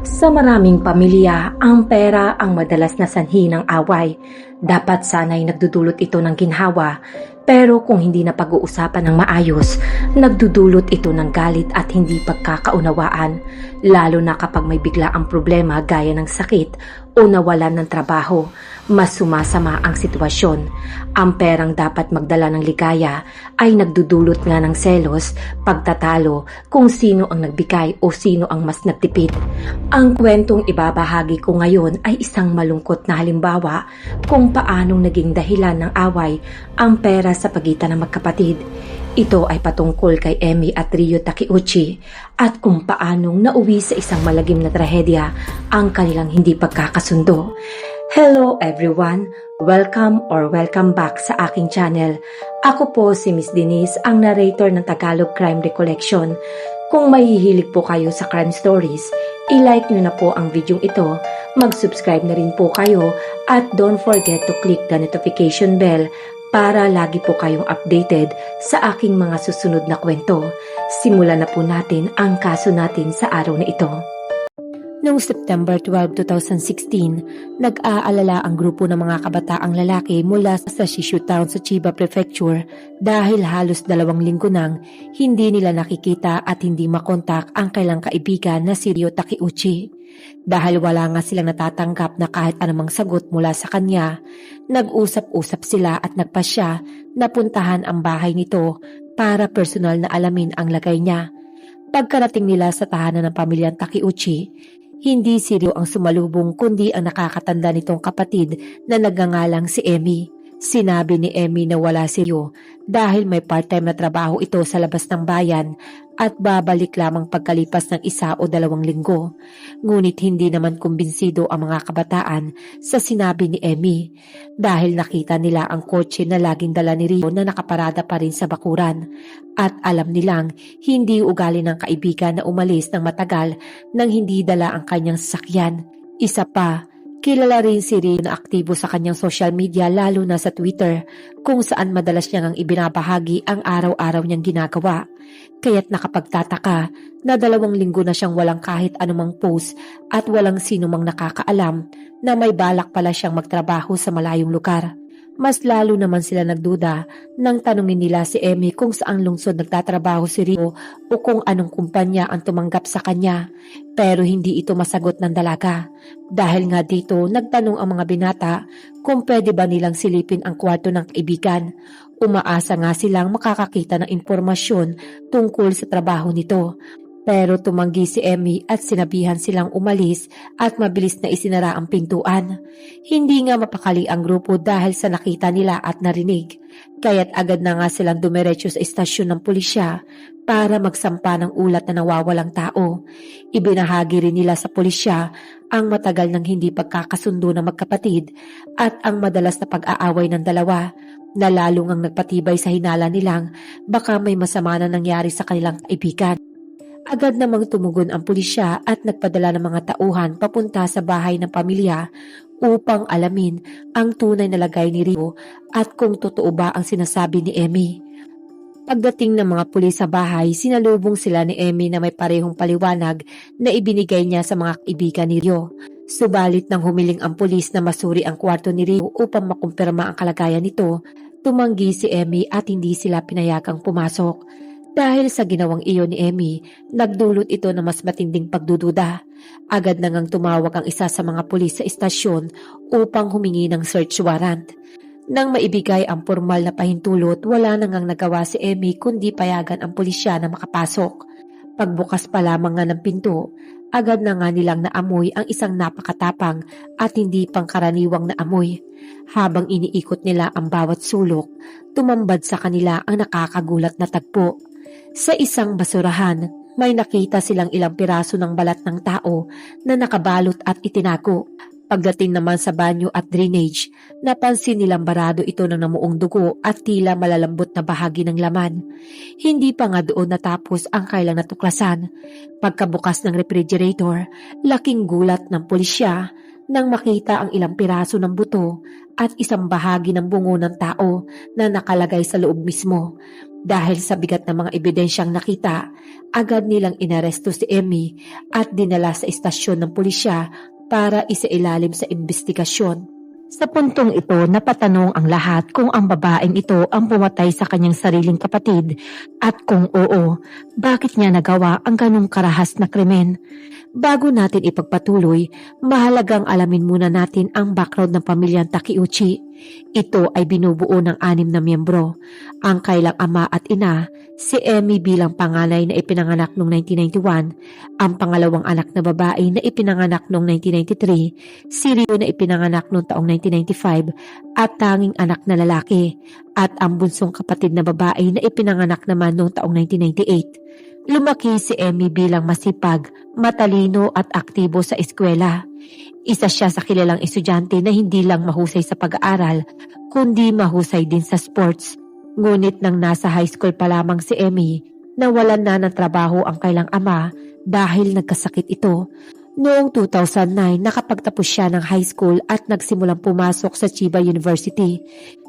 Sa maraming pamilya, ang pera ang madalas na sanhi ng away. Dapat sana'y nagdudulot ito ng ginhawa, pero kung hindi na pag-uusapan ng maayos, nagdudulot ito ng galit at hindi pagkakaunawaan, lalo na kapag may biglaang problema gaya ng sakit o nawalan ng trabaho. Mas sumasama ang sitwasyon. Ang perang dapat magdala ng ligaya ay nagdudulot nga ng selos, pagtatalo kung sino ang nagbigay o sino ang mas nagtipid. Ang kwentong ibabahagi ko ngayon ay isang malungkot na halimbawa kung paanong naging dahilan ng away ang pera sa pagitan ng magkapatid. Ito ay patungkol kay Emi at Ryo Takeuchi at kung paanong nauwi sa isang malagim na trahedya ang kanilang hindi pagkakasundo. Hello everyone! Welcome back sa aking channel. Ako po si Miss Denise, ang narrator ng Tagalog Crime Recollection. Kung mahihilig po kayo sa crime stories, i-like nyo na po ang video ito, mag-subscribe na rin po kayo at don't forget to click the notification bell para lagi po kayong updated sa aking mga susunod na kwento. Simulan na po natin ang kaso natin sa araw na ito. Noong September 12, 2016, nag-aalala ang grupo ng mga kabataang lalaki mula sa Shishu Town sa Chiba Prefecture dahil halos 2 linggo nang hindi nila nakikita at hindi makontak ang kailang kaibigan na si Ryo Takeuchi. Dahil wala nga silang natatanggap na kahit anumang sagot mula sa kanya, nag-usap-usap sila at nagpasya na puntahan ang bahay nito para personal na alamin ang lagay niya. Pagkarating nila sa tahanan ng pamilyang Takeuchi, hindi si Ryo ang sumalubong kundi ang nakakatanda nitong kapatid na nagngangalang si Emi. Sinabi ni Emi na wala si Ryo dahil may part-time na trabaho ito sa labas ng bayan at babalik lamang pagkalipas ng 1 o 2 linggo. Ngunit hindi naman kumbinsido ang mga kabataan sa sinabi ni Emi dahil nakita nila ang kotse na laging dala ni Ryo na nakaparada pa rin sa bakuran at alam nilang hindi ugali ng kaibigan na umalis ng matagal nang hindi dala ang kanyang sasakyan. Isa pa, kilala rin si Ryo na aktibo sa kanyang social media lalo na sa Twitter kung saan madalas niyang ibinabahagi ang araw-araw niyang ginagawa. Kaya't nakapagtataka na 2 linggo na siyang walang kahit anumang post at walang sino mang nakakaalam na may balak pala siyang magtrabaho sa malayong lugar. Mas lalo naman sila nagduda nang tanungin nila si Emi kung saang lungsod nagtatrabaho si Ryo o kung anong kumpanya ang tumanggap sa kanya. Pero hindi ito masagot ng dalaga. Dahil nga dito nagtanong ang mga binata kung pwede ba nilang silipin ang kwarto ng kaibigan. Umaasa nga silang makakakita ng impormasyon tungkol sa trabaho nito. Pero tumanggi si Emi at sinabihan silang umalis at mabilis na isinara ang pintuan. Hindi nga mapakali ang grupo dahil sa nakita nila at narinig. Kaya't agad na nga silang dumiretso sa istasyon ng pulisya para magsampa ng ulat na nawawalang tao. Ibinahagi rin nila sa pulisya ang matagal nang hindi pagkakasundo ng magkapatid at ang madalas na pag-aaway ng dalawa na lalong ang nagpatibay sa hinala nilang baka may masama na nangyari sa kanilang kaibigan. Agad namang tumugon ang pulisya at nagpadala ng mga tauhan papunta sa bahay ng pamilya upang alamin ang tunay na lagay ni Ryo at kung totoo ba ang sinasabi ni Emi. Pagdating ng mga pulis sa bahay, sinalubong sila ni Emi na may parehong paliwanag na ibinigay niya sa mga kaibigan ni Ryo. Subalit nang humiling ang pulis na masuri ang kwarto ni Ryo upang makumpirma ang kalagayan nito, tumanggi si Emi at hindi sila pinayagang pumasok. Dahil sa ginawang iyon ni Emi, nagdulot ito na mas matinding pagdududa. Agad na ngang tumawag ang isa sa mga pulis sa istasyon upang humingi ng search warrant. Nang maibigay ang formal na pahintulot, wala na ngang nagawa si Emi kundi payagan ang pulisya na makapasok. Pagbukas pa lamang nga ng pinto, agad na nga nilang naamoy ang isang napakatapang at hindi pangkaraniwang na amoy. Habang iniikot nila ang bawat sulok, tumambad sa kanila ang nakakagulat na tagpo. Sa isang basurahan, may nakita silang ilang piraso ng balat ng tao na nakabalot at itinago. Pagdating naman sa banyo at drainage, napansin nilang barado ito ng namuong dugo at tila malalambot na bahagi ng laman. Hindi pa nga doon natapos ang kailang natuklasan. Pagkabukas ng refrigerator, laking gulat ng pulisya nang makita ang ilang piraso ng buto at isang bahagi ng bungo ng tao na nakalagay sa loob mismo. Dahil sa bigat ng mga ebidensyang nakita, agad nilang inaresto si Emmy at dinala sa istasyon ng pulisya para isailalim sa investigasyon. Sa puntong ito, napatanong ang lahat kung ang babaeng ito ang pumatay sa kanyang sariling kapatid at kung oo, bakit niya nagawa ang ganong karahas na krimen. Bago natin ipagpatuloy, mahalagang alamin muna natin ang background ng pamilyang Takeuchi. Ito ay binubuo ng 6 na miyembro. Ang kailang ama at ina, si Emmy bilang panganay na ipinanganak noong 1991, ang pangalawang anak na babae na ipinanganak noong 1993, si Ryo na ipinanganak noong taong 1995 at tanging anak na lalaki, at ang bunsong kapatid na babae na ipinanganak naman noong taong 1998. Lumaki si Emmy bilang masipag, matalino at aktibo sa eskwela. Isa siya sa kilalang estudyante na hindi lang mahusay sa pag-aaral, kundi mahusay din sa sports. Ngunit nang nasa high school pa lamang si Emmy, nawalan na ng trabaho ang kailang ama dahil nagkasakit ito. Noong 2009, nakapagtapos siya ng high school at nagsimulang pumasok sa Chiba University.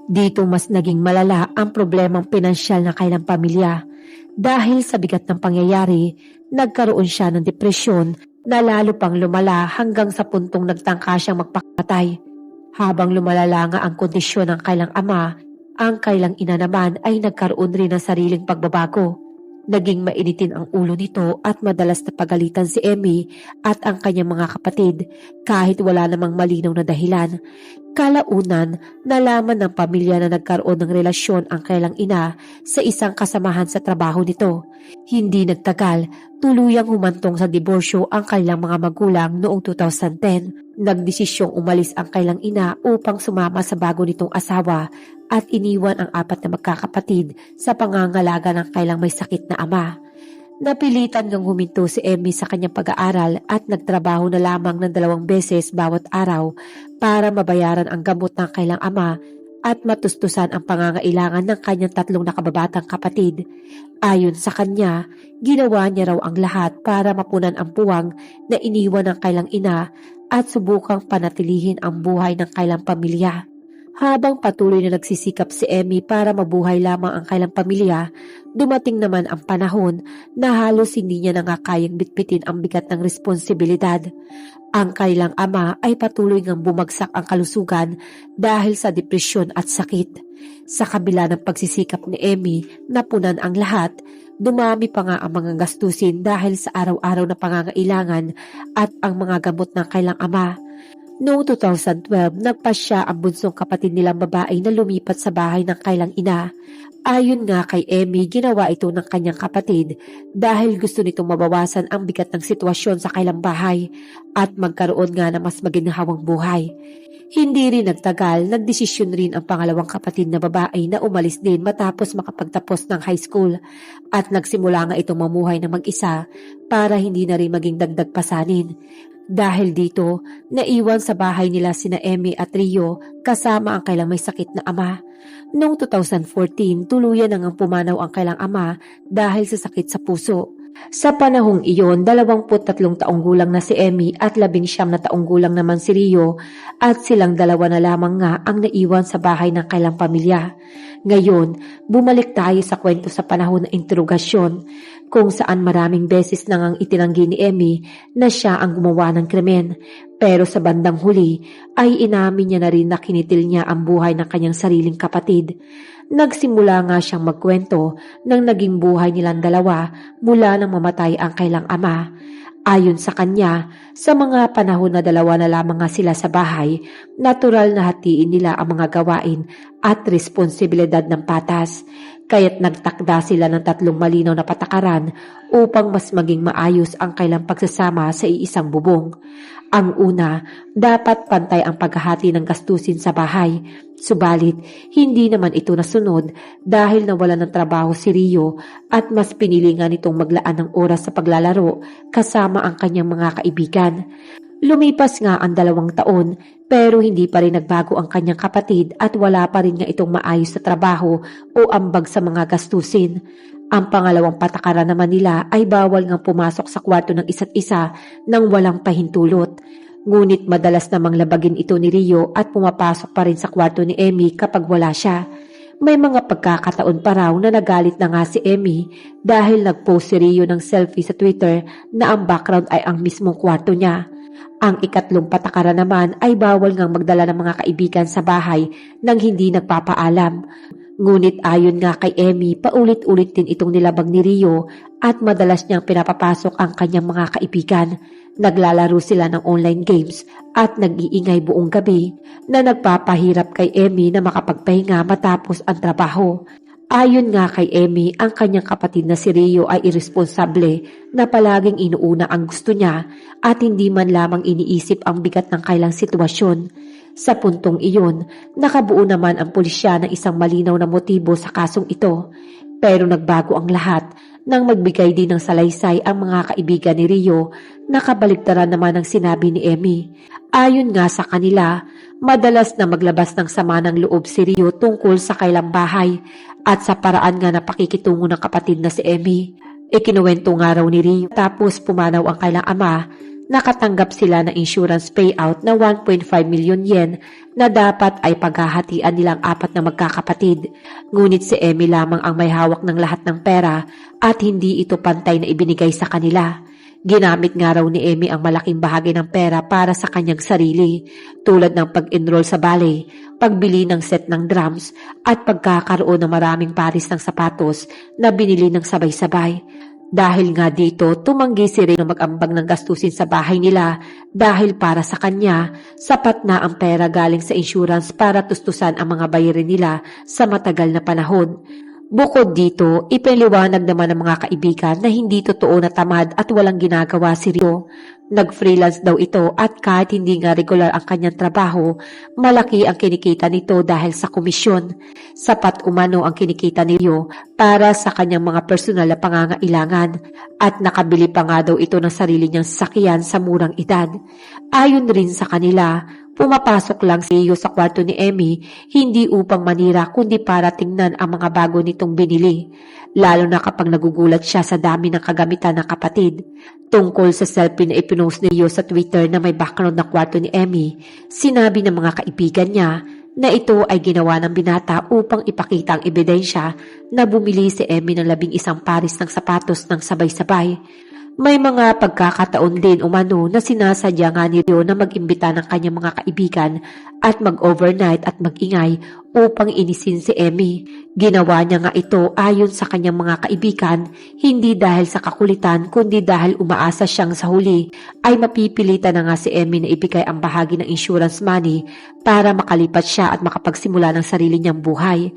Dito mas naging malala ang problemang pinansyal ng kailang pamilya. Dahil sa bigat ng pangyayari, nagkaroon siya ng depresyon na lalo pang lumala hanggang sa puntong nagtangka siyang magpakamatay. Habang lumalala nga ang kondisyon ng kailang ama, ang kailang ina naman ay nagkaroon rin ng sariling pagbabago. Naging mainitin ang ulo nito at madalas na pagalitan si Emmy at ang kanyang mga kapatid kahit wala namang malinaw na dahilan. Kalaunan, nalaman ng pamilya na nagkaroon ng relasyon ang kailang ina sa isang kasamahan sa trabaho nito. Hindi nagtagal, tuluyang humantong sa diborsyo ang kailang mga magulang noong 2010. Nagdesisyong umalis ang kailang ina upang sumama sa bago nitong asawa at iniwan ang 4 na magkakapatid sa pangangalaga ng kailang may sakit na ama. Napilitan ngang huminto si Emmy sa kanyang pag-aaral at nagtrabaho na lamang ng 2 beses bawat araw para mabayaran ang gamot ng kailang ama at matustusan ang pangangailangan ng kanyang 3 nakababatang kapatid. Ayon sa kanya, ginawa niya raw ang lahat para mapunan ang puwang na iniwan ng kailang ina at subukang panatilihin ang buhay ng kailang pamilya. Habang patuloy na nagsisikap si Emmy para mabuhay lamang ang kailang pamilya, dumating naman ang panahon na halos hindi niya nangakayang bitbitin ang bigat ng responsibilidad. Ang kailang ama ay patuloy ngang bumagsak ang kalusugan dahil sa depresyon at sakit. Sa kabila ng pagsisikap ni Emmy na punan ang lahat, dumami pa nga ang mga gastusin dahil sa araw-araw na pangangailangan at ang mga gamot ng kailang ama. Noong 2012, nagpasya ang bunsong kapatid nilang babae na lumipat sa bahay ng kailang ina. Ayon nga kay Emmy, ginawa ito ng kanyang kapatid dahil gusto nitong mabawasan ang bigat ng sitwasyon sa kailang bahay at magkaroon nga ng mas maginhawang buhay. Hindi rin nagtagal, nagdesisyon rin ang pangalawang kapatid na babae na umalis din matapos makapagtapos ng high school at nagsimula nga itong mamuhay ng mag-isa para hindi na rin maging dagdag pasanin. Dahil dito, naiwan sa bahay nila sina Emmy at Ryo kasama ang kailang may sakit na ama. Noong 2014, tuluyan nang pumanaw ang kailang ama dahil sa sakit sa puso. Sa panahong iyon, 23 taong gulang na si Emmy at 19 na taong gulang naman si Ryo at silang dalawa na lamang nga ang naiwan sa bahay ng kailang pamilya. Ngayon, bumalik tayo sa kwento sa panahon ng interogasyon kung saan maraming beses nang itinanggi ni Emmy na siya ang gumawa ng krimen. Pero sa bandang huli ay inamin niya na rin na kinitil niya ang buhay ng kanyang sariling kapatid. Nagsimula nga siyang magkwento ng naging buhay nilang dalawa mula nang mamatay ang kailang ama. Ayon sa kanya, sa mga panahon na dalawa na lamang nga sila sa bahay, natural na hatiin nila ang mga gawain at responsibilidad ng patas. Kaya't nagtakda sila ng 3 malinaw na patakaran upang mas maging maayos ang kailang pagsasama sa iisang bubong. Ang una, dapat pantay ang paghahati ng gastusin sa bahay. Subalit, hindi naman ito nasunod dahil nawalan ng trabaho si Ryo at mas pinili nga nitong maglaan ng oras sa paglalaro kasama ang kanyang mga kaibigan. Lumipas nga ang 2 taon pero hindi pa rin nagbago ang kanyang kapatid at wala pa rin nga itong maayos na trabaho o ambag sa mga gastusin. Ang pangalawang patakaran naman nila ay bawal nga pumasok sa kwarto ng isa't isa nang walang pahintulot. Ngunit madalas namang labagin ito ni Rio at pumapasok pa rin sa kwarto ni Emmy kapag wala siya. May mga pagkakataon pa raw na nagalit na nga si Emmy dahil nagpost si Rio ng selfie sa Twitter na ang background ay ang mismong kwarto niya. Ang ikatlong patakaran naman ay bawal ngang magdala ng mga kaibigan sa bahay nang hindi nagpapaalam. Ngunit ayon nga kay Emmy, paulit-ulit din itong nilabag ni Rio at madalas niyang pinapapasok ang kanyang mga kaibigan. Naglalaro sila ng online games at nag-iingay buong gabi na nagpapahirap kay Emmy na makapagpahinga matapos ang trabaho. Ayon nga kay Emmy, ang kanyang kapatid na si Rio ay irresponsable na palaging inuuna ang gusto niya at hindi man lamang iniisip ang bigat ng kailang sitwasyon. Sa puntong iyon, nakabuo naman ang pulisya ng isang malinaw na motibo sa kasong ito. Pero nagbago ang lahat nang magbigay din ng salaysay ang mga kaibigan ni Rio na kabaligtaran naman ang sinabi ni Emmy. Ayon nga sa kanila, madalas na maglabas ng sama ng loob si Rio tungkol sa kailang bahay at sa paraan nga na pakikitungo ng kapatid na si Emmy. Ikinuwento nga raw ni Rio tapos pumanaw ang kailang ama. Nakatanggap sila ng insurance payout na 1.5 million yen na dapat ay paghahatian nilang apat na magkakapatid. Ngunit si Emmy lamang ang may hawak ng lahat ng pera at hindi ito pantay na ibinigay sa kanila. Ginamit nga raw ni Emmy ang malaking bahagi ng pera para sa kanyang sarili, tulad ng pag-enroll sa ballet, pagbili ng set ng drums at pagkakaroon ng maraming pares ng sapatos na binili ng sabay-sabay. Dahil nga dito, tumanggi si Ray na mag-ambag ng gastusin sa bahay nila dahil para sa kanya, sapat na ang pera galing sa insurance para tustusan ang mga bayarin nila sa matagal na panahon. Bukod dito, ipinaliwanag naman ng mga kaibigan na hindi totoo na tamad at walang ginagawa si Rio. Nag-freelance daw ito at kahit hindi nga regular ang kanyang trabaho, malaki ang kinikita nito dahil sa komisyon. Sapat umano ang kinikita ni Rio para sa kanyang mga personal na pangangailangan at nakabili pa nga daw ito ng sarili niyang sasakyan sa murang edad. Ayon rin sa kanila, pumapasok lang si Rio sa kwarto ni Emmy hindi upang manira kundi para tingnan ang mga bago nitong binili, lalo na kapag nagugulat siya sa dami ng kagamitan ng kapatid. Tungkol sa selfie na ipinost ni Rio sa Twitter na may background na kwarto ni Emmy, sinabi ng mga kaibigan niya na ito ay ginawa ng binata upang ipakita ang ebidensya na bumili si Emmy ng 11 pares ng sapatos ng sabay-sabay. May mga pagkakataon din umano na sinasadya nga ni Rio na mag-imbita ng kanyang mga kaibigan at mag-overnight at mag-ingay upang inisin si Emmy. Ginawa niya nga ito ayon sa kanyang mga kaibigan, hindi dahil sa kakulitan kundi dahil umaasa siyang sa huli ay mapipilitan na nga si Emmy na ibigay ang bahagi ng insurance money para makalipat siya at makapagsimula ng sarili niyang buhay.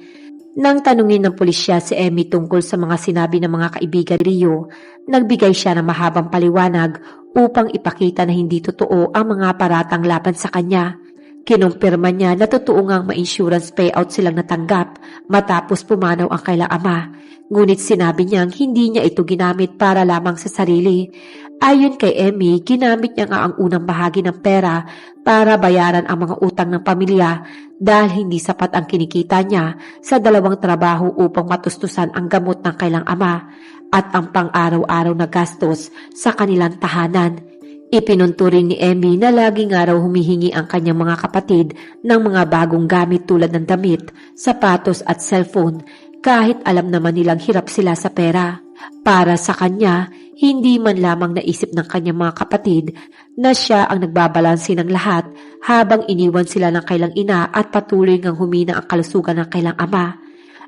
Nang tanungin ng pulisya si Emmy tungkol sa mga sinabi ng mga kaibigan ni Rio, nagbigay siya ng mahabang paliwanag upang ipakita na hindi totoo ang mga paratang laban sa kanya. Kinumpirma niya na totoo ngang ma-insurance payout silang natanggap matapos pumanaw ang kailang ama. Ngunit sinabi niyang hindi niya ito ginamit para lamang sa sarili. Ayon kay Emmy, ginamit niya nga ang unang bahagi ng pera para bayaran ang mga utang ng pamilya dahil hindi sapat ang kinikita niya sa 2 trabaho upang matustusan ang gamot ng kailang ama at ang pang-araw-araw na gastos sa kanilang tahanan. Ipinunto rin ni Emmy na laging araw humihingi ang kanyang mga kapatid ng mga bagong gamit tulad ng damit, sapatos at cellphone kahit alam naman nilang hirap sila sa pera. Para sa kanya, hindi man lamang naisip ng kanyang mga kapatid na siya ang nagbabalanse ng lahat habang iniwan sila ng kailang ina at patuloy ngang humina ang kalusugan ng kailang ama.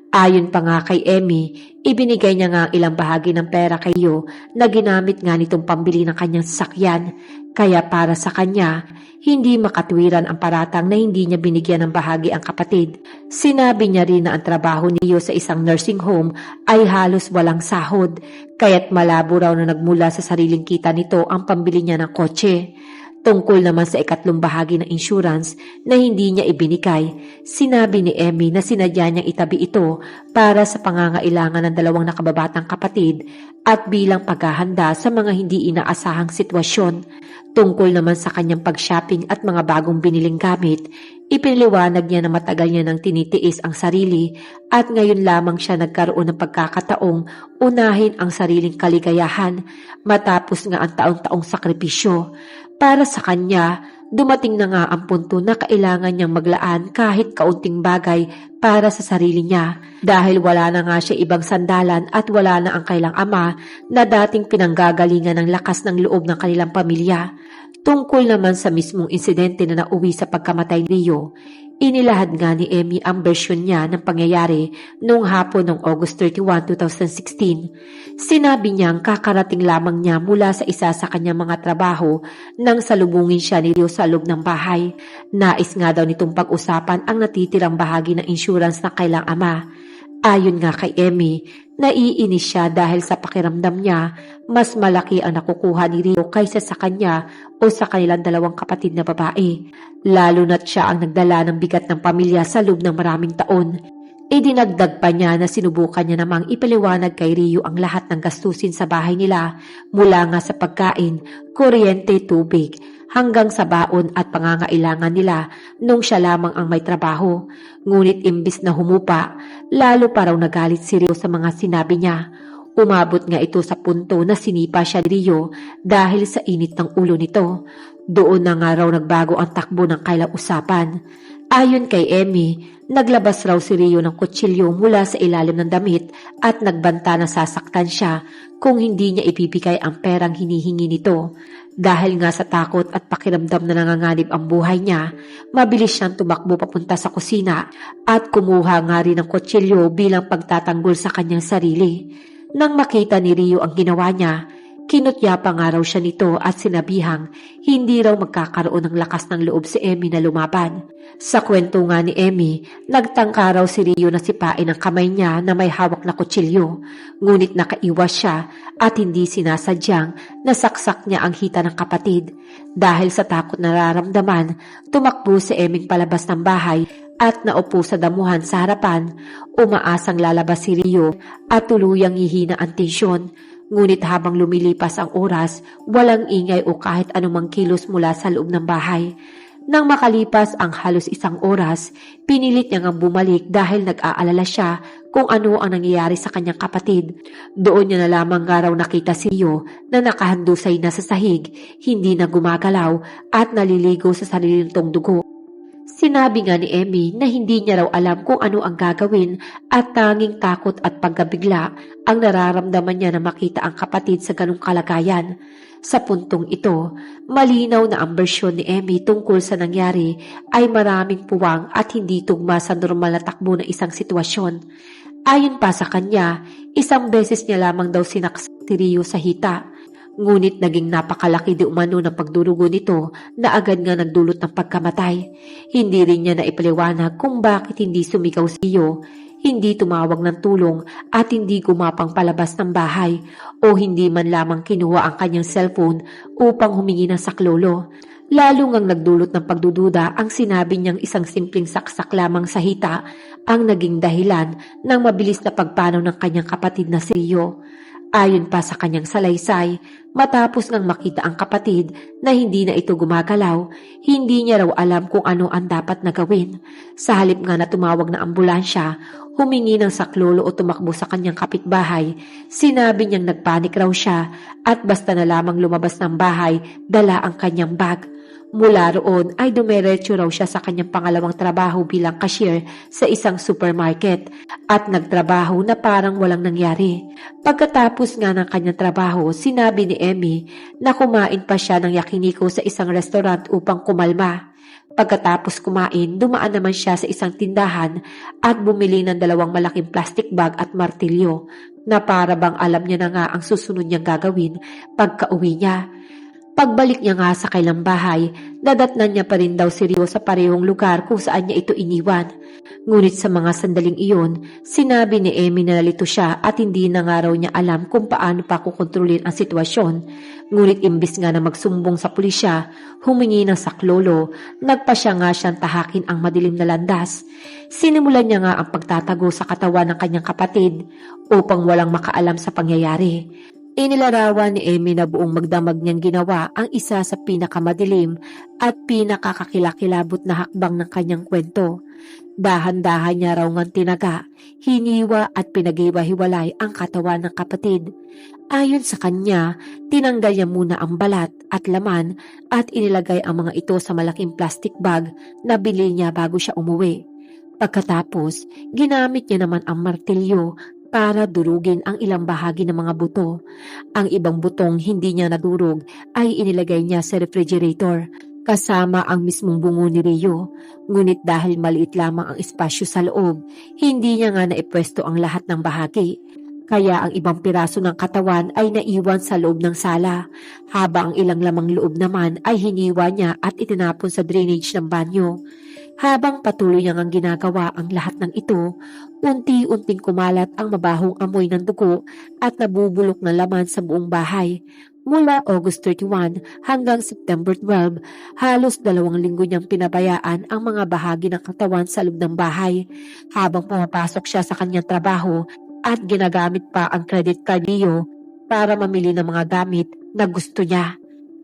Ayon pa nga kay Emmy, ibinigay niya nga ang ilang bahagi ng pera kay Rio na ginamit nga nitong pambili ng kanyang sasakyan. Kaya para sa kanya, hindi makatwiran ang paratang na hindi niya binigyan ng bahagi ang kapatid. Sinabi niya rin na ang trabaho ni Rio sa isang nursing home ay halos walang sahod, kaya't malabo raw na nagmula sa sariling kita nito ang pambili niya ng kotse. Tungkol naman sa ikatlong bahagi ng insurance na hindi niya ibinigay, sinabi ni Emmy na sinadya niyang itabi ito para sa pangangailangan ng 2 nakababatang kapatid at bilang paghahanda sa mga hindi inaasahang sitwasyon. Tungkol naman sa kanyang pag-shopping at mga bagong biniling gamit, Ipinaliwanag niya na matagal niya nang tinitiis ang sarili at ngayon lamang siya nagkaroon ng pagkakataong unahin ang sariling kaligayahan matapos nga ang taon-taong sakripisyo. Para sa kanya, dumating na nga ang punto na kailangan niyang maglaan kahit kaunting bagay para sa sarili niya dahil wala na nga siya ibang sandalan at wala na ang kailang ama na dating pinanggagalingan ng lakas ng loob ng kanilang pamilya. Tungkol naman sa mismong insidente na nauwi sa pagkamatay ni Rio, inilahad nga ni Emmy ang bersyon niya ng pangyayari noong hapon ng August 31, 2016. Sinabi niyang kakarating lamang niya mula sa isa sa kanyang mga trabaho nang salubungin siya ni Rio sa loob ng bahay. Nais nga daw nitong pag-usapan ang natitirang bahagi ng insurance na kailang ama. Ayon nga kay Emmy, naiinis siya dahil sa pakiramdam niya mas malaki ang nakukuha ni Rio kaysa sa kanya o sa kanilang dalawang kapatid na babae. Lalo na't siya ang nagdala ng bigat ng pamilya sa loob ng maraming taon. Idinagdag pa niya na sinubukan niya namang ipaliwanag kay Rio ang lahat ng gastusin sa bahay nila mula nga sa pagkain, kuryente, tubig, hanggang sa baon at pangangailangan nila nung siya lamang ang may trabaho. Ngunit imbis na humupa, lalo pa raw nagalit si Rio sa mga sinabi niya. Umabot nga ito sa punto na sinipa siya ni Rio dahil sa init ng ulo nito. Doon na nga raw nagbago ang takbo ng kailang usapan. Ayon kay Emmy, naglabas raw si Rio ng kutsilyo mula sa ilalim ng damit at nagbanta na sasaktan siya kung hindi niya ibibigay ang perang hinihingi nito. Dahil nga sa takot at pakiramdam na nanganganib ang buhay niya, mabilis siyang tumakbo papunta sa kusina at kumuha nga rin ng kutsilyo bilang pagtatanggol sa kanyang sarili. Nang makita ni Rio ang ginawa niya, kinutya pa nga raw siya nito at sinabihang hindi raw magkakaroon ng lakas ng loob si Emmy na lumaban. Sa kwento nga ni Emmy, nagtangka raw si Rio na sipain ang kamay niya na may hawak na kutsilyo. Ngunit nakaiwas siya at hindi sinasadyang nasaksak niya ang hita ng kapatid. Dahil sa takot na nararamdaman, tumakbo si Emmy palabas ng bahay at naupo sa damuhan sa harapan. Umaasang lalabas si Rio at tuluyang hihina ang tensyon. Ngunit habang lumilipas ang oras, walang ingay o kahit anumang kilos mula sa loob ng bahay. Nang makalipas ang halos isang oras, pinilit niyang bumalik dahil nag-aalala siya kung ano ang nangyayari sa kanyang kapatid. Doon niya na lamang nga raw nakita si Rio na nakahandusay na sa sahig, hindi na gumagalaw at naliligo sa sarili nitong dugo. Sinabi nga ni Emmy na hindi niya raw alam kung ano ang gagawin at tanging takot at pagkabigla ang nararamdaman niya na makita ang kapatid sa ganong kalagayan. Sa puntong ito, malinaw na ang bersyon ni Emmy tungkol sa nangyari ay maraming puwang at hindi tugma sa normal na takbo ng isang sitwasyon. Ayon pa sa kanya, isang beses niya lamang daw sinaksak si Rio sa hita. Ngunit naging napakalaki di umano ng pagdurugo nito na agad nga nagdulot ng pagkamatay. Hindi rin niya naipaliwanag kung bakit hindi sumigaw si Rio, hindi tumawag ng tulong at hindi gumapang palabas ng bahay o hindi man lamang kinuha ang kanyang cellphone upang humingi ng saklolo. Lalo ngang nagdulot ng pagdududa ang sinabi niyang isang simpleng saksak lamang sa hita ang naging dahilan ng mabilis na pagpanaw ng kanyang kapatid na si Rio. Ayon pa sa kanyang salaysay, matapos ngang makita ang kapatid na hindi na ito gumagalaw, hindi niya raw alam kung ano ang dapat na gawin. Sa halip nga na tumawag na ambulansya, humingi ng saklolo o tumakbo sa kanyang kapitbahay, sinabi niyang nagpanik raw siya at basta na lamang lumabas ng bahay, dala ang kanyang bag. Mula roon ay dumiretso raw siya sa kanyang pangalawang trabaho bilang cashier sa isang supermarket at nagtrabaho na parang walang nangyari. Pagkatapos nga ng kanyang trabaho, sinabi ni Emmy na kumain pa siya ng yakiniko sa isang restaurant upang kumalma. Pagkatapos kumain, dumaan naman siya sa isang tindahan at bumili ng 2 malaking plastic bag at martilyo na para bang alam niya na nga ang susunod niyang gagawin pagka-uwi niya. Pagbalik niya nga sa kailang bahay, nadatnan niya pa rin daw si Rio sa parehong lugar kung saan niya ito iniwan. Ngunit sa mga sandaling iyon, sinabi ni Emmy na nalito siya at hindi na nga raw niya alam kung paano pa kukontrolin ang sitwasyon. Ngunit imbis nga na magsumbong sa pulisya, humingi ng saklolo, nagpasya nga siyang tahakin ang madilim na landas. Sinimulan niya nga ang pagtatago sa katawan ng kanyang kapatid upang walang makaalam sa pangyayari. Inilarawan ni Emmy na buong magdamag niyang ginawa ang isa sa pinakamadilim at pinakakakilakilabot na hakbang ng kanyang kwento. Dahan-dahan niya raw ngang tinaga, hiniwa at pinaghiwa-hiwalay ang katawan ng kapatid. Ayon sa kanya, tinanggal niya muna ang balat at laman at inilagay ang mga ito sa malaking plastic bag na bili niya bago siya umuwi. Pagkatapos, ginamit niya naman ang martilyo para durugin ang ilang bahagi ng mga buto. Ang ibang butong hindi niya nadurog ay inilagay niya sa refrigerator kasama ang mismong bungo ni Rio. Ngunit dahil maliit lamang ang espasyo sa loob, hindi niya nga naipwesto ang lahat ng bahagi. Kaya ang ibang piraso ng katawan ay naiwan sa loob ng sala, habang ang ilang lamang loob naman ay hiniwa niya at itinapon sa drainage ng banyo. Habang patuloy niyang ang ginagawa ang lahat ng ito, unti-unting kumalat ang mabahong amoy ng dugo at nabubulok na laman sa buong bahay. Mula August 31 hanggang September 12, halos 2 linggo niyang pinabayaan ang mga bahagi ng katawan sa loob ng bahay habang pumapasok siya sa kanyang trabaho at ginagamit pa ang credit card niyo para mamili ng mga gamit na gusto niya.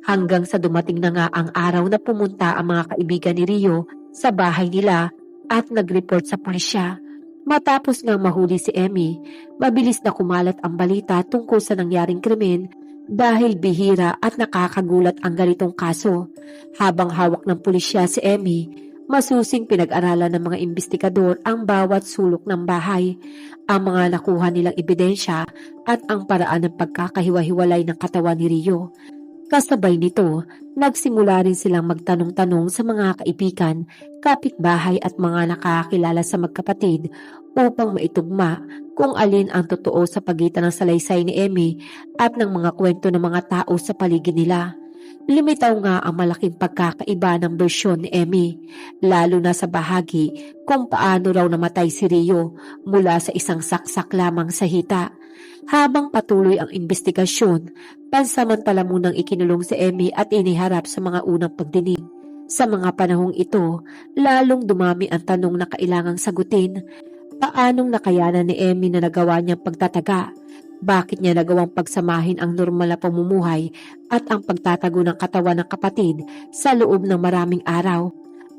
Hanggang sa dumating na nga ang araw na pumunta ang mga kaibigan ni Rio sa bahay nila at nag-report sa pulisya. Matapos ngang mahuli si Emmy, mabilis na kumalat ang balita tungkol sa nangyaring krimen dahil bihira at nakakagulat ang ganitong kaso. Habang hawak ng pulisya si Emmy, masusing pinag-aralan ng mga investigador ang bawat sulok ng bahay, ang mga nakuha nilang ebidensya at ang paraan ng pagkakahiwa-hiwalay ng katawan ni Rio. Kasabay nito, nagsimula rin silang magtanong-tanong sa mga kaibigan, kapitbahay at mga nakakilala sa magkapatid upang maitugma kung alin ang totoo sa pagitan ng salaysay ni Emmy at ng mga kwento ng mga tao sa paligid nila. Lumitaw nga ang malaking pagkakaiba ng bersyon ni Emmy, lalo na sa bahagi kung paano raw namatay si Rio mula sa isang saksak lamang sa hita. Habang patuloy ang investigasyon, pansamantala munang ikinulong si Emmy at iniharap sa mga unang pagdinig. Sa mga panahong ito, lalong dumami ang tanong na kailangang sagutin. Paanong nakayanan ni Emmy na nagawa niyang pagtataga? Bakit niya nagawang pagsamahin ang normal na pamumuhay at ang pagtatago ng katawan ng kapatid sa loob ng maraming araw?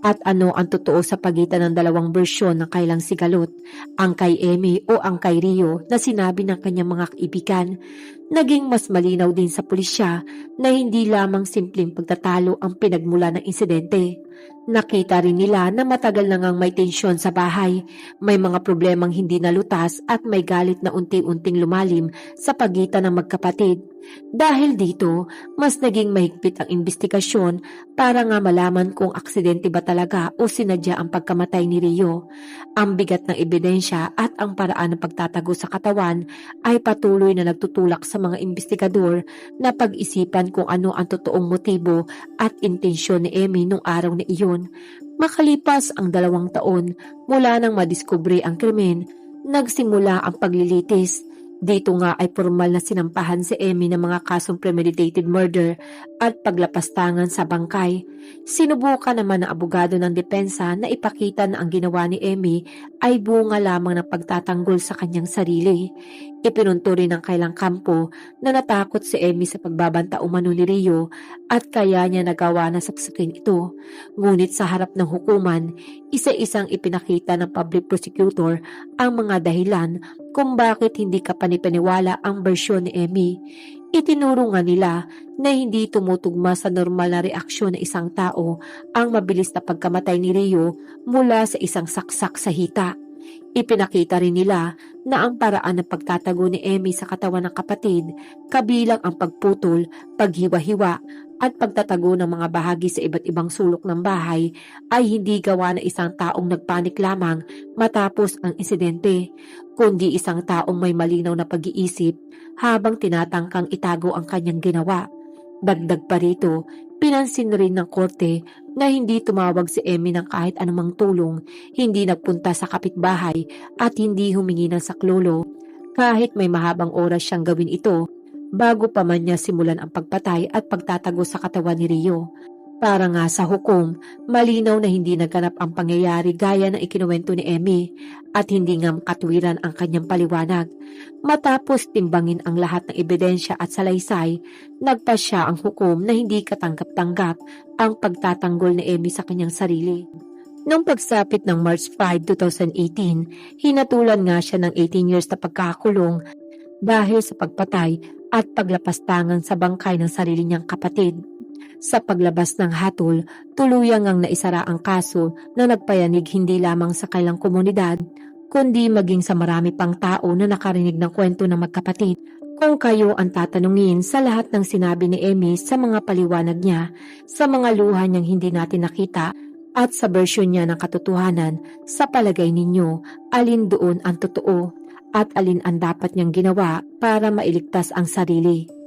At ano ang totoo sa pagitan ng dalawang bersyon ng kailang sigalot, ang kay Emmy o ang kay Rio na sinabi ng kanyang mga kaibigan? Naging mas malinaw din sa pulisya na hindi lamang simpleng pagtatalo ang pinagmula ng insidente. Nakita rin nila na matagal na ngang may tensyon sa bahay, may mga problemang hindi nalutas at may galit na unti-unting lumalim sa pagitan ng magkapatid. Dahil dito, mas naging mahigpit ang investigasyon para nga malaman kung aksidente ba talaga o sinadya ang pagkamatay ni Rio. Ang bigat ng ebidensya at ang paraan ng pagtatago sa katawan ay patuloy na nagtutulak sa mga investigador na pag-isipan kung ano ang totoong motibo at intensyon ni Emmy nung araw na iyon. Makalipas ang 2 taon mula nang madiskubre ang krimen, nagsimula ang paglilitis. Dito nga ay formal na sinampahan si Emmy ng mga kasong premeditated murder at paglapastangan sa bangkay. Sinubukan naman ng abogado ng depensa na ipakita na ang ginawa ni Emmy ay bunga lamang ng pagtatanggol sa kanyang sarili. Ipinunto rin ng kailang kampo na natakot si Emmy sa pagbabanta umano ni Rio at kaya niya nagawa na saksakin ito. Ngunit sa harap ng hukuman, isa-isang ipinakita ng public prosecutor ang mga dahilan kung bakit hindi kapanipaniwala ang bersyon ni Emmy. Itinuro nga nila na hindi tumutugma sa normal na reaksyon ng isang tao ang mabilis na pagkamatay ni Rio mula sa isang saksak sa hita. Ipinakita rin nila na ang paraan ng pagtatago ni Emmy sa katawan ng kapatid, kabilang ang pagputol, paghiwa-hiwa at pagtatago ng mga bahagi sa iba't ibang sulok ng bahay ay hindi gawa na isang taong nagpanik lamang matapos ang insidente, kundi isang taong may malinaw na pag-iisip habang tinatangkang itago ang kanyang ginawa. Dagdag pa rito, pinansin rin ng korte na hindi tumawag si Emmy ng kahit anumang tulong, hindi nagpunta sa kapitbahay at hindi humingi ng saklolo kahit may mahabang oras siyang gawin ito bago pa man niya simulan ang pagpatay at pagtatago sa katawan ni Rio. Para nga sa hukom, malinaw na hindi naganap ang pangyayari gaya ng ikinuwento ni Emmy at hindi nga makatwiran ang kanyang paliwanag. Matapos timbangin ang lahat ng ebidensya at salaysay, nagpasya ang hukom na hindi katanggap-tanggap ang pagtatanggol ni Emmy sa kanyang sarili. Noong pagsapit ng March 5, 2018, hinatulan nga siya ng 18 years na pagkakakulong dahil sa pagpatay at paglapastangan sa bangkay ng sarili niyang kapatid. Sa paglabas ng hatol, tuluyang ngang naisara ang kaso na nagpayanig hindi lamang sa kailang komunidad, kundi maging sa marami pang tao na nakarinig ng kwento ng magkapatid. Kung kayo ang tatanungin sa lahat ng sinabi ni Emmy sa mga paliwanag niya, sa mga luha niyang hindi natin nakita, at sa bersyon niya ng katotohanan, sa palagay ninyo, alin doon ang totoo at alin ang dapat niyang ginawa para mailigtas ang sarili?